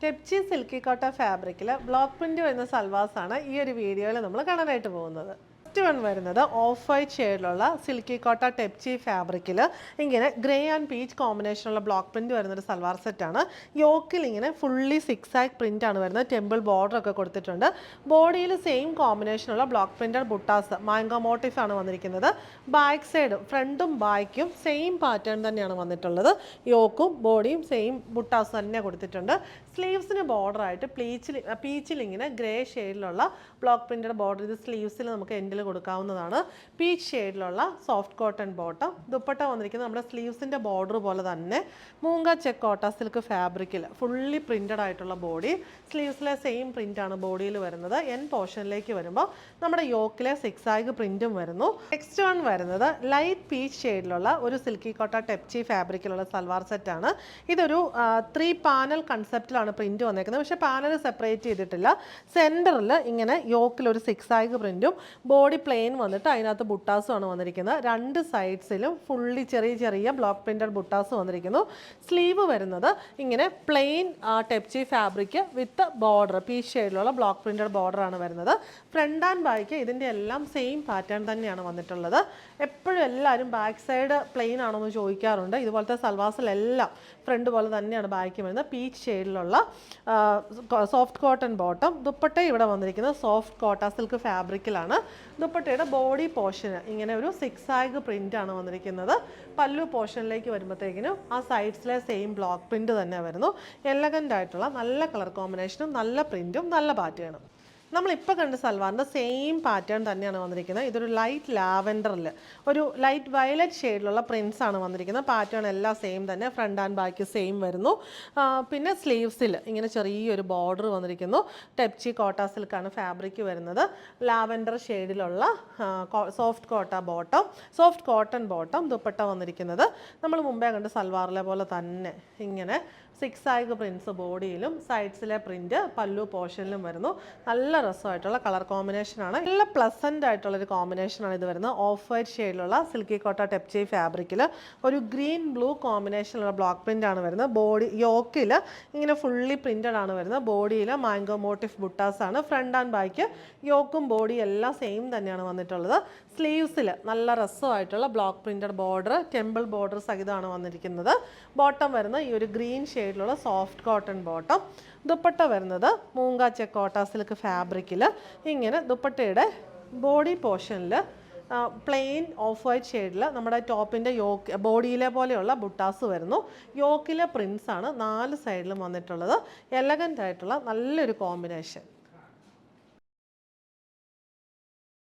Tepchi silky കോട്ട ഫാബ്രിക്കിൽ block print വരുന്ന സൽവാസാണ് ഈ ഒരു വീഡിയോയിൽ നമ്മൾ കാണാനായിട്ട് പോകുന്നത്. ഫസ്റ്റ് വൺ വരുന്നത് ഓഫ് വൈറ്റ് ഷെയ്ഡിലുള്ള സിൽക്കി കോട്ട ടെപ്ചി ഫാബ്രിക്കിൽ ഇങ്ങനെ ഗ്രേ ആൻഡ് പീച്ച് കോമ്പിനേഷനുള്ള ബ്ലോക്ക് പ്രിന്റ് വരുന്നൊരു സൽവാർ സെറ്റാണ്. യോക്കിൽ ഇങ്ങനെ ഫുള്ളി സിക്സ് ആക്ക് പ്രിന്റ് ആണ് വരുന്നത്. ടെമ്പിൾ ബോർഡർ ഒക്കെ കൊടുത്തിട്ടുണ്ട്. ബോഡിയിൽ സെയിം കോമ്പിനേഷനുള്ള block printed buttas mango motif ആണ് വന്നിരിക്കുന്നത്. ബാക്ക് സൈഡും ഫ്രണ്ടും ബാക്കും സെയിം പാറ്റേൺ തന്നെയാണ് വന്നിട്ടുള്ളത്. യോക്കും ബോഡിയും സെയിം ബുട്ടാസ് തന്നെ കൊടുത്തിട്ടുണ്ട്. സ്ലീവ്സിന് ബോർഡർ ആയിട്ട് പീച്ചിൽ ഇങ്ങനെ ഗ്രേ ഷെയ്ഡിലുള്ള ബ്ലോക്ക് പ്രിന്റഡ് ബോർഡർ ഇത് സ്ലീവ്സിൽ നമുക്ക് എൻഡിൽ കൊടുക്കാവുന്നതാണ്. പീച്ച് ഷെയ്ഡിലുള്ള സോഫ്റ്റ് കോട്ടൺ ബോട്ടം. ദുപ്പട്ട വന്നിരിക്കുന്നത് നമ്മുടെ സ്ലീവ്സിൻ്റെ ബോർഡർ പോലെ തന്നെ മൂങ്ക ചെക്ക് കോട്ട സിൽക്ക് ഫാബ്രിക്കിൽ ഫുള്ളി പ്രിന്റഡ് ആയിട്ടുള്ള ബോഡി. സ്ലീവ്സിലെ സെയിം പ്രിന്റ് ആണ് ബോഡിയിൽ വരുന്നത്. എൻ പോർഷനിലേക്ക് വരുമ്പോൾ നമ്മുടെ യോക്കിലെ സിക്സ് ആഗ് പ്രിന്റും വരുന്നു. നെക്സ്റ്റ് വൺ വരുന്നത് ലൈറ്റ് പീച്ച് ഷെയ്ഡിലുള്ള ഒരു സിൽക്കി കോട്ട ടെപ്ചി ഫാബ്രിക്കിലുള്ള സൽവാർ സെറ്റാണ്. ഇതൊരു 3 പാനൽ കൺസെപ്റ്റിലാണ് പ്രിന്റ് വന്നേക്കുന്നത്. പക്ഷേ പാനൽ സെപ്പറേറ്റ് ചെയ്തിട്ടില്ല. സെൻറ്ററിൽ ഇങ്ങനെ യോക്കിൽ ഒരു സിക്സ് ആഗ് പ്രിന്റും ബോഡി പ്ലെയിൻ വന്നിട്ട് അതിനകത്ത് ബുട്ടാസും ആണ് വന്നിരിക്കുന്നത്. രണ്ട് സൈഡ്സിലും ഫുള്ളി ചെറിയ ചെറിയ ബ്ലോക്ക് പ്രിന്റഡ് ബുട്ടാസ് വന്നിരിക്കുന്നു. സ്ലീവ് വരുന്നത് ഇങ്ങനെ പ്ലെയിൻ ടെപ്ചി ഫാബ്രിക് വിത്ത് ബോർഡർ പീച്ച് ഷെയ്ഡിലുള്ള ബ്ലോക്ക് പ്രിന്റഡ് ബോർഡർ ആണ് വരുന്നത്. ഫ്രണ്ട് ആൻഡ് ബാക്ക് ഇതിൻ്റെ എല്ലാം സെയിം പാറ്റേൺ തന്നെയാണ് വന്നിട്ടുള്ളത്. എപ്പോഴും എല്ലാവരും ബാക്ക് സൈഡ് പ്ലെയിൻ ആണോ എന്ന് ചോദിക്കാറുണ്ട്. ഇതുപോലത്തെ സൽവാസിലെല്ലാം ഫ്രണ്ട് പോലെ തന്നെയാണ് ബാക്ക് വരുന്നത്. പീച്ച് ഷെയ്ഡിലുള്ള സോഫ്റ്റ് കോട്ടൺ ബോട്ടം. ദുപ്പട്ട ഇവിടെ വന്നിരിക്കുന്നത് സോഫ്റ്റ് കോട്ട സിൽക്ക് ഫാബ്രിക്കിലാണ്. ദുപ്പട്ടയുടെ ബോഡി പോർഷന് ഇങ്ങനെ ഒരു സിക്സ് ആഗ് പ്രിന്റ് ആണ് വന്നിരിക്കുന്നത്. പല്ലു പോർഷനിലേക്ക് വരുമ്പോഴത്തേക്കിനും ആ സൈഡ്സിലെ സെയിം ബ്ലോക്ക് പ്രിന്റ് തന്നെ വരുന്നു. എലഗൻ്റ് ആയിട്ടുള്ള നല്ല കളർ കോമ്പിനേഷനും നല്ല പ്രിന്റും നല്ല പാറ്റേണും. നമ്മളിപ്പോൾ കണ്ട സൽവാറിൻ്റെ സെയിം പാറ്റേൺ തന്നെയാണ് വന്നിരിക്കുന്നത്. ഇതൊരു ലൈറ്റ് ലാവൻഡറിൽ ഒരു ലൈറ്റ് വയലറ്റ് ഷെയ്ഡിലുള്ള പ്രിൻസ് ആണ് വന്നിരിക്കുന്നത്. പാറ്റേൺ എല്ലാം സെയിം തന്നെ. ഫ്രണ്ട് ആൻഡ് ബാക്ക് സെയിം വരുന്നു. പിന്നെ സ്ലീവ്സിൽ ഇങ്ങനെ ചെറിയൊരു ബോർഡർ വന്നിരിക്കുന്നു. ടെപ്ചി കോട്ട സിൽക്കാണ് ഫാബ്രിക് വരുന്നത്. ലാവൻഡർ ഷെയ്ഡിലുള്ള സോഫ്റ്റ് കോട്ടൺ ബോട്ടം. ദുപ്പട്ട വന്നിരിക്കുന്നത് നമ്മൾ മുമ്പേ കണ്ട സൽവാറിലെ പോലെ തന്നെ ഇങ്ങനെ സിക്സ് ആഗ് പ്രിൻസ് ബോഡിയിലും സൈഡ്സിലെ പ്രിന്റ് പല്ലു പോർഷനിലും വരുന്നു. നല്ല രസമായിട്ടുള്ള കളർ കോമ്പിനേഷനാണ്. നല്ല പ്ലസൻ്റ് ആയിട്ടുള്ളൊരു കോമ്പിനേഷനാണ് ഇത് വരുന്നത്. ഓഫ് വൈറ്റ് ഷെയ്ഡിലുള്ള സിൽക്കി കോട്ട ടെപ്ചി ഫാബ്രിക്കിൽ ഒരു ഗ്രീൻ ബ്ലൂ കോമ്പിനേഷനുള്ള ബ്ലോക്ക് പ്രിന്റ് ആണ് വരുന്നത്. ബോഡി യോക്കിൽ ഇങ്ങനെ ഫുള്ളി പ്രിന്റഡ് ആണ് വരുന്നത്. ബോഡിയിൽ മാംഗോ മോട്ടീഫ് ബുട്ടാസ് ആണ്. ഫ്രണ്ട് ആൻഡ് ബാക്ക് യോക്കും ബോഡി എല്ലാം സെയിം തന്നെയാണ് വന്നിട്ടുള്ളത്. സ്ലീവ്സിൽ നല്ല രസമായിട്ടുള്ള block printed border temple border സഹിതമാണ് വന്നിരിക്കുന്നത്. ബോട്ടം വരുന്ന ഈ ഒരു ഗ്രീൻ ഷെയ്ഡിലുള്ള സോഫ്റ്റ് കോട്ടൺ ബോട്ടം. ദുപ്പട്ട വരുന്നത് മൂങ്ക ചെക്ക് കോട്ട സിൽക്ക് ഫാബ്രിക്കിൽ ഇങ്ങനെ ദുപ്പട്ടയുടെ ബോഡി പോർഷനിൽ പ്ലെയിൻ ഓഫ് വൈറ്റ് ഷെയ്ഡിൽ നമ്മുടെ ടോപ്പിൻ്റെ ബോഡിയിലെ പോലെയുള്ള ബുട്ടാസ് വരുന്നു. യോക്കിലെ പ്രിൻസ് ആണ് 4 സൈഡിലും വന്നിട്ടുള്ളത്. എലഗൻ്റ് ആയിട്ടുള്ള നല്ലൊരു കോമ്പിനേഷൻ.